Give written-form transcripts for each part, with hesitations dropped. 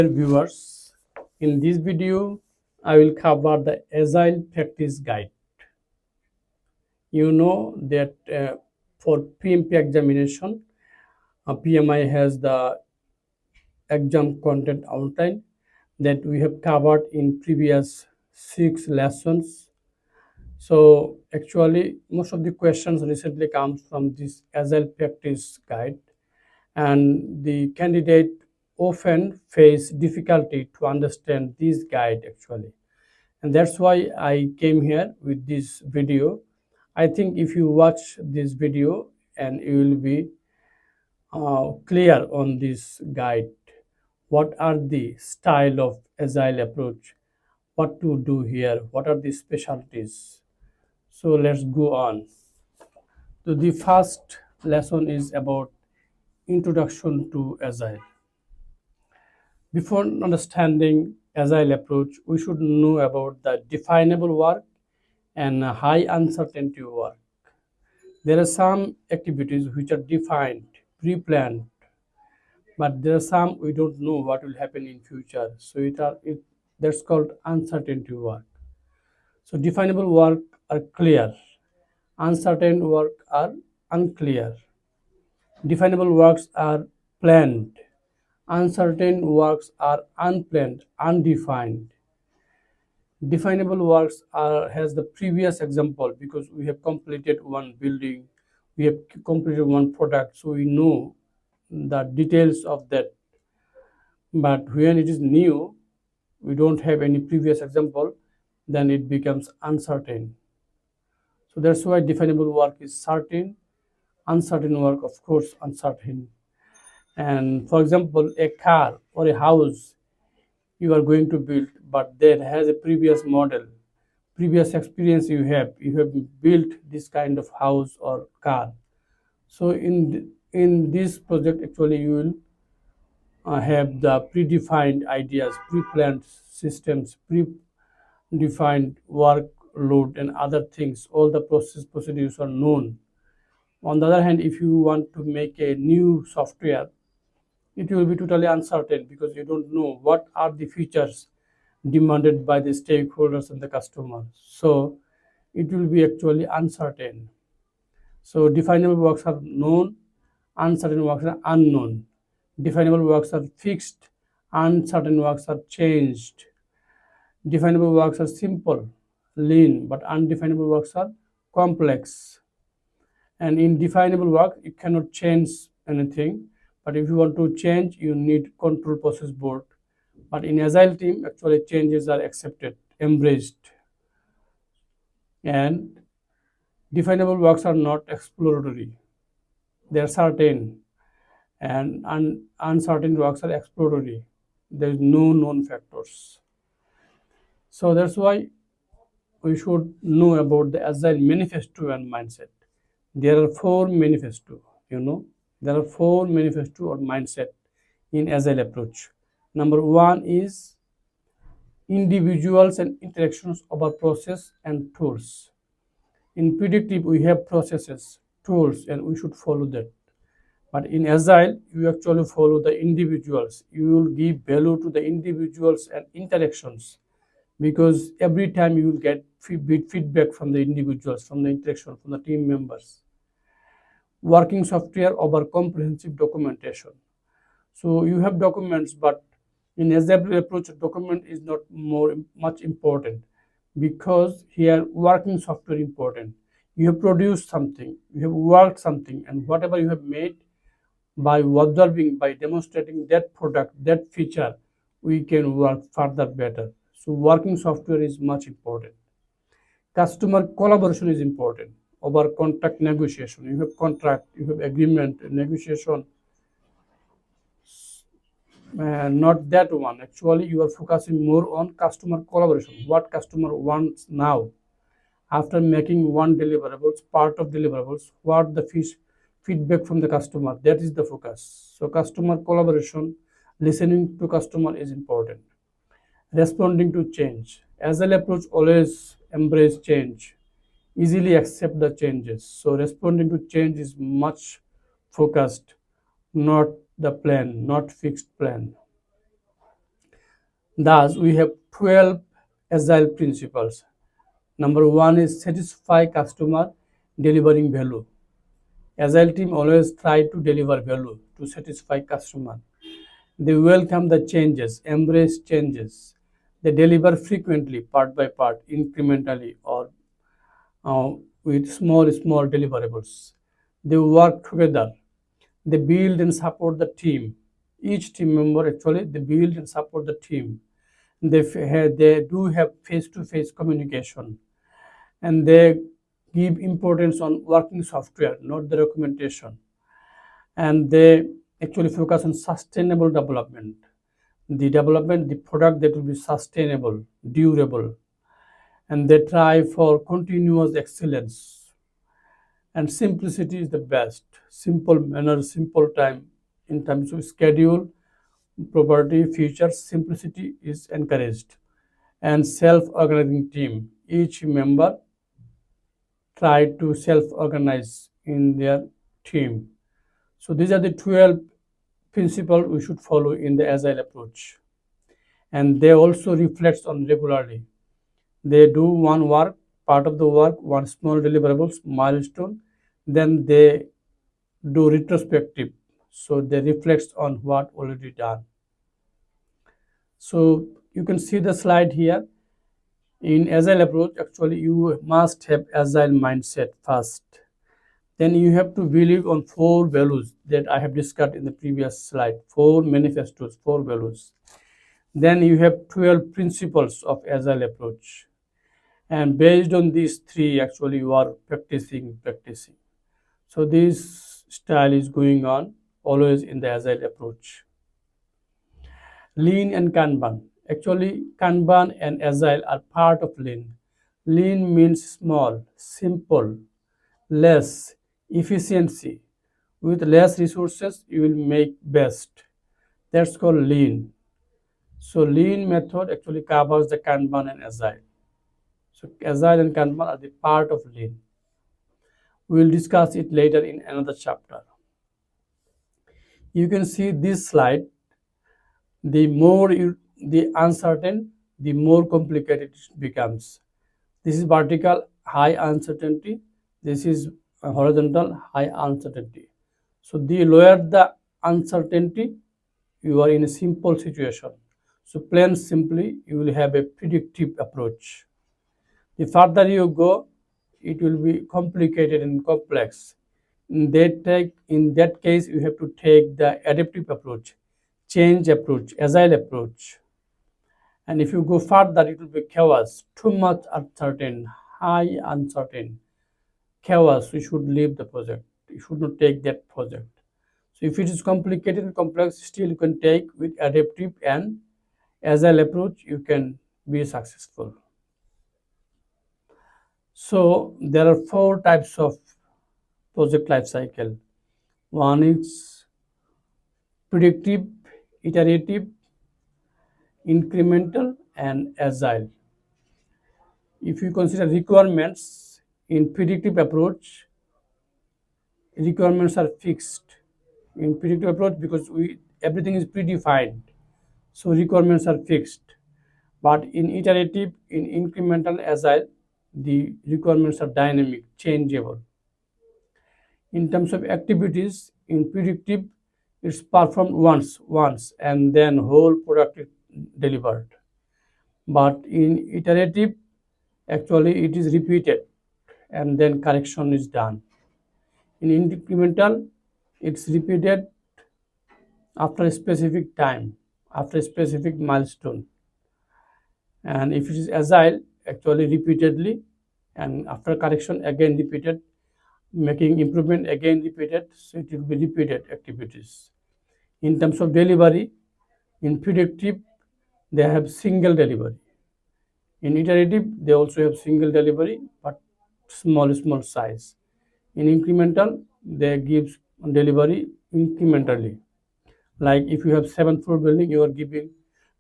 Viewers, in this video I will cover the Agile Practice Guide. You know that for PMP examination, PMI has the exam content outline that we have covered in previous 6 lessons. So actually most of the questions recently comes from this Agile Practice Guide, and the candidate often face difficulty to understand this guide actually, and that's why I came here with this video. I think if you watch this video and you will be clear on this guide, what are the style of agile approach, what to do here, what are the specialties. So let's go on. So the first lesson is about introduction to agile. Before understanding agile approach, we should know about the definable work and high uncertainty work. There are some activities which are defined, pre-planned, but there are some we don't know what will happen in future. So that's called uncertainty work. So definable work are clear, uncertain work are unclear. Definable works are planned, uncertain works are unplanned, undefined. Definable works has the previous example because we have completed one building, we have completed one product, so we know the details of that. But when it is new, we don't have any previous example, then it becomes uncertain. So that's why definable work is certain, uncertain work of course uncertain. And for example, a car or a house you are going to build, but that has a previous model, previous experience you have built this kind of house or car. So in this project actually you will have the predefined ideas, pre-planned systems, predefined workload and other things. All the procedures are known. On the other hand, if you want to make a new software, it will be totally uncertain because you don't know what are the features demanded by the stakeholders and the customer. So it will be actually uncertain. So definable works are known, uncertain works are unknown. Definable works are fixed, uncertain works are changed. Definable works are simple, lean, but undefinable works are complex. And in definable work, you cannot change anything. But if you want to change, you need control process board. But in Agile team, actually changes are accepted, embraced. And definable works are not exploratory. They are certain. And uncertain works are exploratory. There is no known factors. So that's why we should know about the Agile manifesto and mindset. There are 4 manifesto, there are 4 manifesto or mindset in Agile approach. Number 1 is individuals and interactions over process and tools. In predictive, we have processes, tools, and we should follow that. But in Agile, you actually follow the individuals. You will give value to the individuals and interactions, because every time you will get feedback from the individuals, from the interaction, from the team members. Working software over comprehensive documentation. So you have documents, but in Agile approach, document is not much important, because here working software important. You have produced something, you have worked something, and whatever you have made, by observing, by demonstrating that product, that feature, we can work further better. So working software is much important. Customer collaboration is important over contract negotiation. You have contract, you have agreement, negotiation, not that one. Actually, you are focusing more on customer collaboration. What customer wants now, after making one deliverables, part of deliverables, what the feedback from the customer, that is the focus. So customer collaboration, listening to customer is important. Responding to change. Agile approach always embrace change, easily accept the changes. So responding to change is much focused, not the plan, not fixed plan. Thus, we have 12 agile principles. Number one is satisfy customer, delivering value. Agile team always try to deliver value to satisfy customer. They welcome the changes, embrace changes. They deliver frequently, part by part, incrementally, or uh, with small deliverables. They work together. They build and support the team. Each team member actually they build and support the team. They do have face-to-face communication, and they give importance on working software, not the documentation. And they actually focus on sustainable development. The product that will be sustainable, durable, and they try for continuous excellence. And simplicity is the best. Simple manner, simple time in terms of schedule, property, features, simplicity is encouraged. And self-organizing team. Each member try to self-organize in their team. So these are the 12 principles we should follow in the agile approach. And they also reflect on regularly. They do one work, part of the work, one small deliverables, milestone, then they do retrospective. So they reflect on what already done. So you can see the slide here. In agile approach, actually you must have agile mindset first. Then you have to believe on 4 values that I have discussed in the previous slide. 4 manifestos, 4 values. Then you have 12 principles of agile approach. And based on these 3, actually you are practicing. So this style is going on always in the agile approach. Lean and Kanban. Actually, Kanban and Agile are part of Lean. Lean means small, simple, less, efficiency. With less resources, you will make best. That's called Lean. So Lean method actually covers the Kanban and Agile. So Agile and Kanban are the part of Lean. We will discuss it later in another chapter. You can see this slide. The uncertain, the more complicated it becomes. This is vertical, high uncertainty. This is horizontal, high uncertainty. So the lower the uncertainty, you are in a simple situation. So plain simply, you will have a predictive approach. The further you go, it will be complicated and complex. In that case, you have to take the adaptive approach, change approach, agile approach. And if you go further, it will be chaos, too much uncertain, high uncertain, chaos. You should leave the project. You should not take that project. So if it is complicated and complex, still you can take with adaptive and agile approach, you can be successful. So there are 4 types of project life cycle. One is predictive, iterative, incremental, and agile. If you consider requirements in predictive approach, requirements are fixed. In predictive approach, because everything is predefined, so requirements are fixed. But in iterative, in incremental, agile, the requirements are dynamic, changeable. In terms of activities, in predictive, it's performed once, and then whole product is delivered. But in iterative, actually it is repeated, and then correction is done. In incremental, it's repeated after a specific time, after a specific milestone. And if it is agile, actually repeatedly, and after correction again repeated, making improvement again repeated, so it will be repeated activities. In terms of delivery, in predictive, they have single delivery. In iterative, they also have single delivery, but small size. In incremental, they give delivery incrementally. Like if you have 7th floor building, you are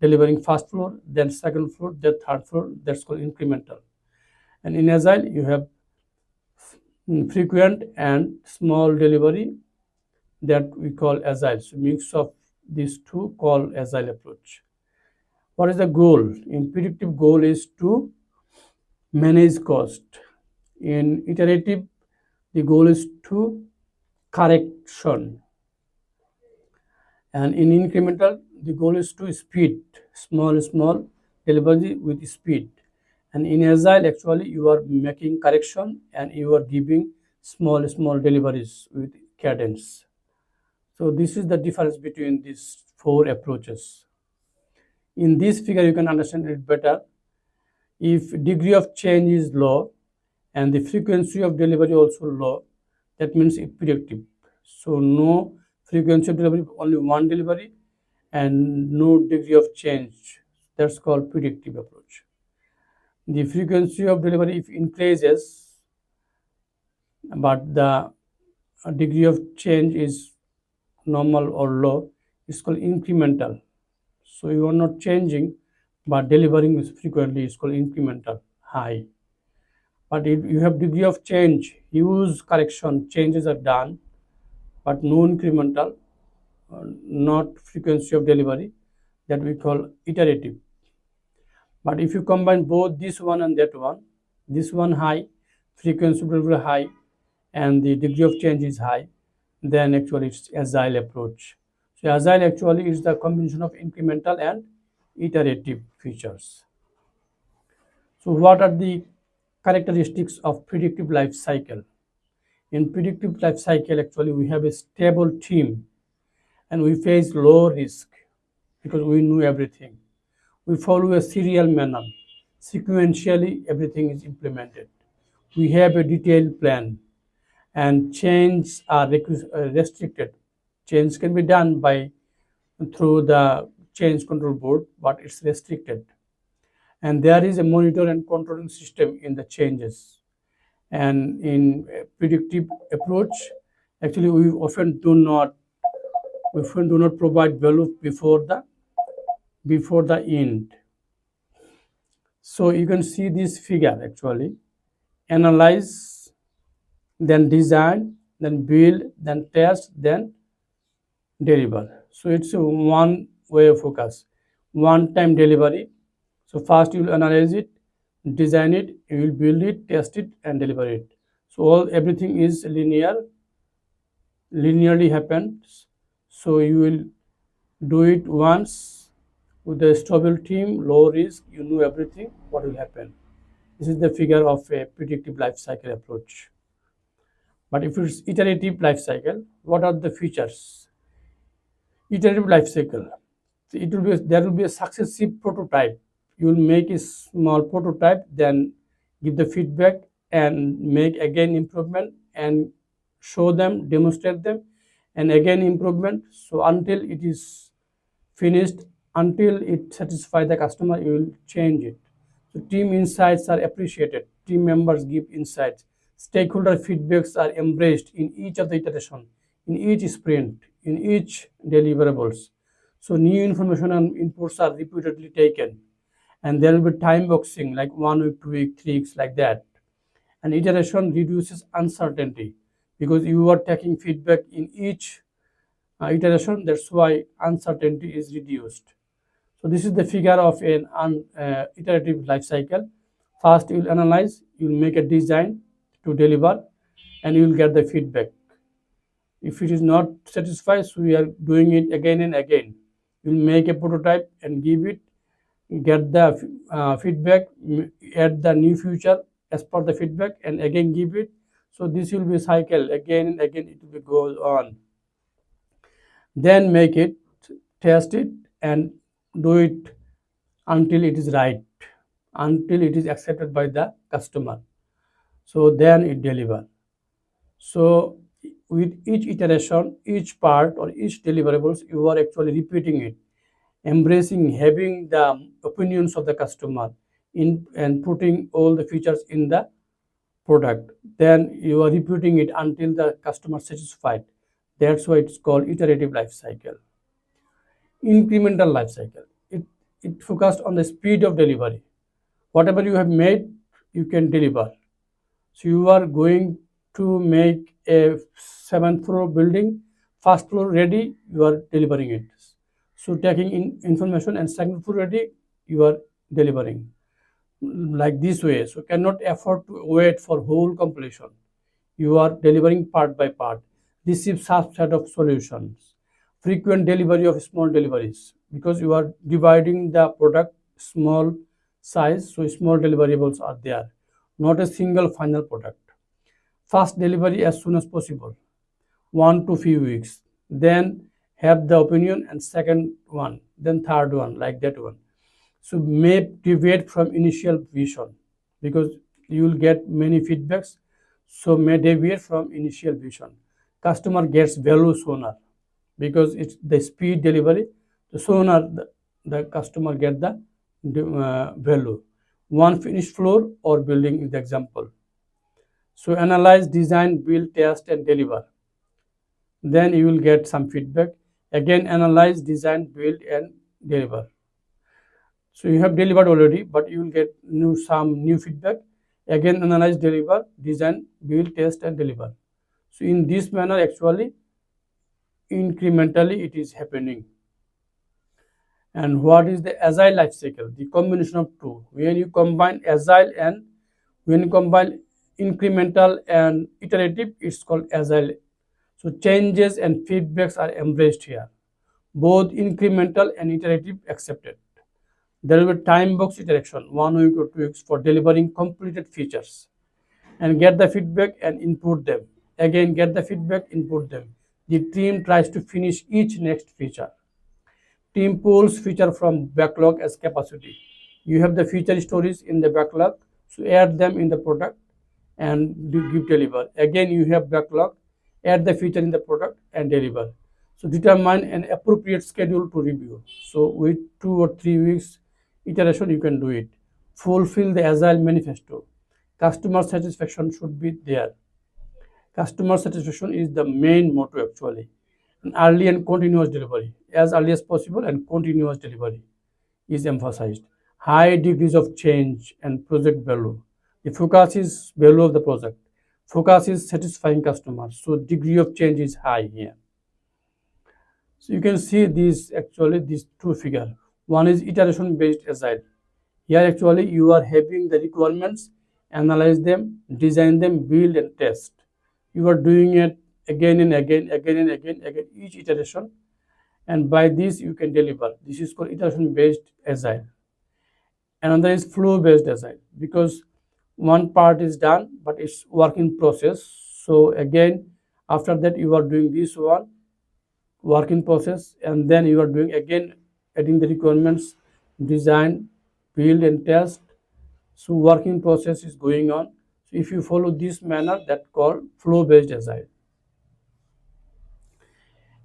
delivering first floor, then second floor, then third floor. That's called incremental. And in agile, you have frequent and small delivery that we call agile. So mix of these two call agile approach. What is the goal? In predictive, goal is to manage cost. In iterative, the goal is to correction. And in incremental, the goal is to speed, small delivery with speed. And in agile, actually, you are making correction and you are giving small deliveries with cadence. So this is the difference between these four approaches. In this figure, you can understand it better. If degree of change is low and the frequency of delivery also low, that means it's predictive. So no frequency of delivery, only one delivery, and no degree of change. That's called predictive approach. The frequency of delivery if increases, but the degree of change is normal or low, it's called incremental. So you are not changing, but delivering is frequently, it's called incremental, high. But if you have degree of change, huge correction, changes are done, but no incremental, not frequency of delivery, that we call iterative. But if you combine both this one and that one, this one high, frequency of delivery high, and the degree of change is high, then actually it's agile approach. So agile actually is the combination of incremental and iterative features. So what are the characteristics of predictive life cycle? In predictive life cycle, actually we have a stable team and we face low risk because we know everything. We follow a serial manner. Sequentially, everything is implemented. We have a detailed plan and changes are restricted. Change can be done through the change control board, but it's restricted. And there is a monitor and controlling system in the changes. And in predictive approach, actually we often do not provide value before the end. So you can see this figure actually: analyze, then design, then build, then test, then deliver. So it's a one way of focus, one time delivery. So first you will analyze it, design it, you will build it, test it, and deliver it. So everything is linearly happens. So you will do it once with a stable team, low risk, you know everything, what will happen. This is the figure of a predictive life cycle approach. But if it's iterative life cycle, what are the features? Iterative life cycle. So there will be a successive prototype. You will make a small prototype, then give the feedback and make again improvement and show them, demonstrate them, and again improvement. So until it is finished, until it satisfies the customer, you will change it. So team insights are appreciated. Team members give insights. Stakeholder feedbacks are embraced in each of the iteration, in each sprint, in each deliverables. So new information and inputs are repeatedly taken. And there will be time boxing, like 1 week, 2 week, 3 weeks, like that. And iteration reduces uncertainty because you are taking feedback in each iteration. That's why uncertainty is reduced. So this is the figure of an iterative life cycle. First, you will analyze, you will make a design to deliver, and you will get the feedback. If it is not satisfied, so we are doing it again and again. You will make a prototype and give it, get the feedback, add the new feature as per the feedback, and again give it. So this will be a cycle, again and again it will go on. Then make it, test it, and do it until it is right, until it is accepted by the customer. So then it deliver. So with each iteration, each part or each deliverables, you are actually repeating it, embracing, having the opinions of the customer in and putting all the features in the product. Then you are repeating it until the customer is satisfied. That's why it's called iterative life cycle. Incremental life cycle. It focused on the speed of delivery. Whatever you have made, you can deliver. So you are going to make a 7th floor building, first floor ready, you are delivering it. So taking information and second floor ready, you are delivering like this way. So cannot afford to wait for whole completion. You are delivering part by part. Receive subset of solutions. Frequent delivery of small deliveries, because you are dividing the product small size, so small deliverables are there, not a single final product. Fast delivery as soon as possible, 1 to few weeks. Then have the opinion and second one, then third one, like that one. So may deviate from initial vision, because you will get many feedbacks. So may deviate from initial vision. Customer gets value sooner, because it's the speed delivery. The sooner the customer get the value. One finished floor or building is the example. So analyze, design, build, test, and deliver. Then you will get some feedback. Again, analyze, design, build, and deliver. So you have delivered already, but you will get some new feedback. Again, analyze, deliver, design, build, test, and deliver. So in this manner, actually, incrementally it is happening. And what is the agile life cycle? The combination of two. When you combine agile and when you combine incremental and iterative, it's called agile. So changes and feedbacks are embraced here. Both incremental and iterative accepted. There will be time box iteration, 1 week or 2 weeks for delivering completed features. And get the feedback and input them. Again, get the feedback, input them. The team tries to finish each next feature. Team pulls feature from backlog as capacity. You have the feature stories in the backlog, so add them in the product and give deliver. Again, you have backlog, add the feature in the product and deliver. So determine an appropriate schedule to review. So with 2 or 3 weeks iteration, you can do it. Fulfill the agile manifesto. Customer satisfaction should be there. Customer satisfaction is the main motto actually. And early and continuous delivery, as early as possible, and continuous delivery is emphasized. High degrees of change and project value. The focus is value of the project. Focus is satisfying customers. So degree of change is high here. So you can see these two figures. One is iteration based agile. Here actually you are having the requirements, analyze them, design them, build and test. You are doing it again and again, each iteration, and by this you can deliver. This is called iteration based agile. Another is flow based agile, because one part is done but it's work in process. So again, after that you are doing this one, work in process, and then you are doing again, adding the requirements, design, build and test. So working process is going on. So if you follow this manner, that called flow based agile.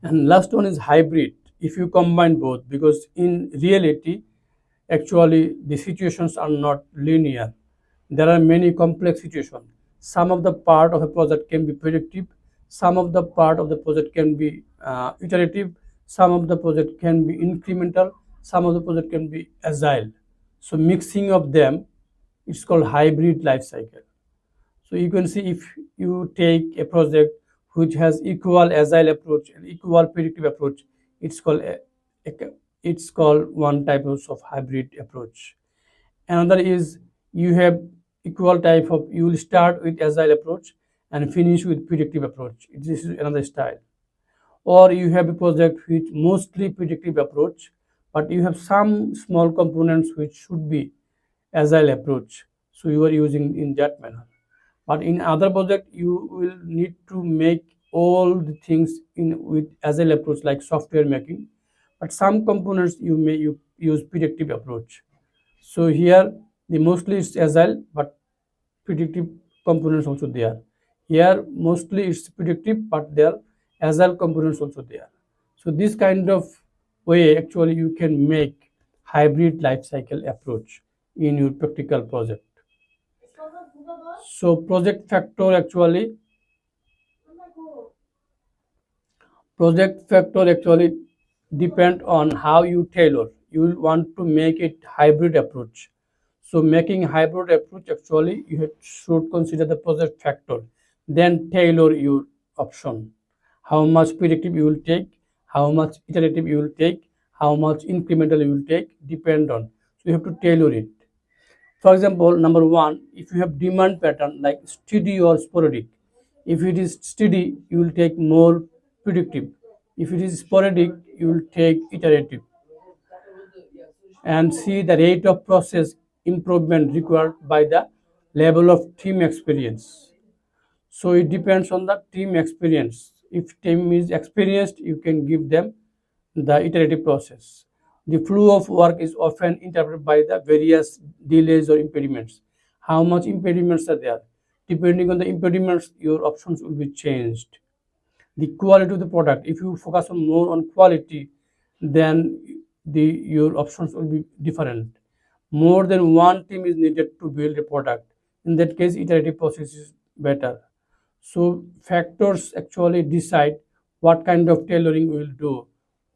And last one is hybrid. If you combine both, because in reality actually the situations are not linear. There are many complex situations. Some of the part of a project can be predictive, some of the part of the project can be iterative, some of the project can be incremental, some of the project can be agile. So mixing of them, it's called hybrid life cycle. So you can see, if you take a project which has equal agile approach and equal predictive approach, it's called it's called one type of hybrid approach. Another is you have equal type of, you will start with agile approach and finish with predictive approach. This is another style. Or you have a project with mostly predictive approach, but you have some small components which should be agile approach. So you are using in that manner. But in other project, you will need to make all the things in with agile approach, like software making. But some components you use predictive approach. So here the mostly it's agile, but predictive components also there. Here mostly it's predictive, but there agile components also there. So this kind of way actually you can make hybrid life cycle approach in your practical project. So project factor actually depend on how you tailor. You will want to make it hybrid approach. So making hybrid approach, actually you should consider the project factor, then tailor your option. How much predictive you will take, how much iterative you will take, how much incremental you will take, depend on. So you have to tailor it. For example, number one, if you have demand pattern like steady or sporadic, if it is steady, you will take more predictive. If it is sporadic, you will take iterative. And see the rate of process improvement required by the level of team experience. So it depends on the team experience. If team is experienced, you can give them the iterative process. The flow of work is often interpreted by the various delays or impediments. How much impediments are there? Depending on the impediments, your options will be changed. The quality of the product, if you focus on more on quality, then your options will be different. More than one team is needed to build a product. In that case, iterative process is better. So factors actually decide what kind of tailoring we will do,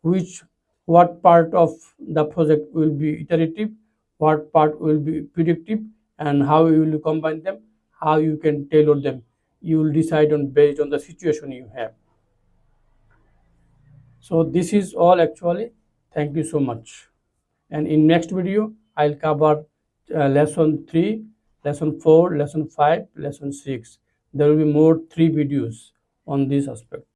which what part of the project will be iterative, what part will be predictive, and how you will combine them, how you can tailor them. You will decide on based on the situation you have. So this is all actually. Thank you so much. And in next video, I'll cover lesson 3, lesson 4, lesson 5, lesson 6. There will be more 3 videos on this aspect.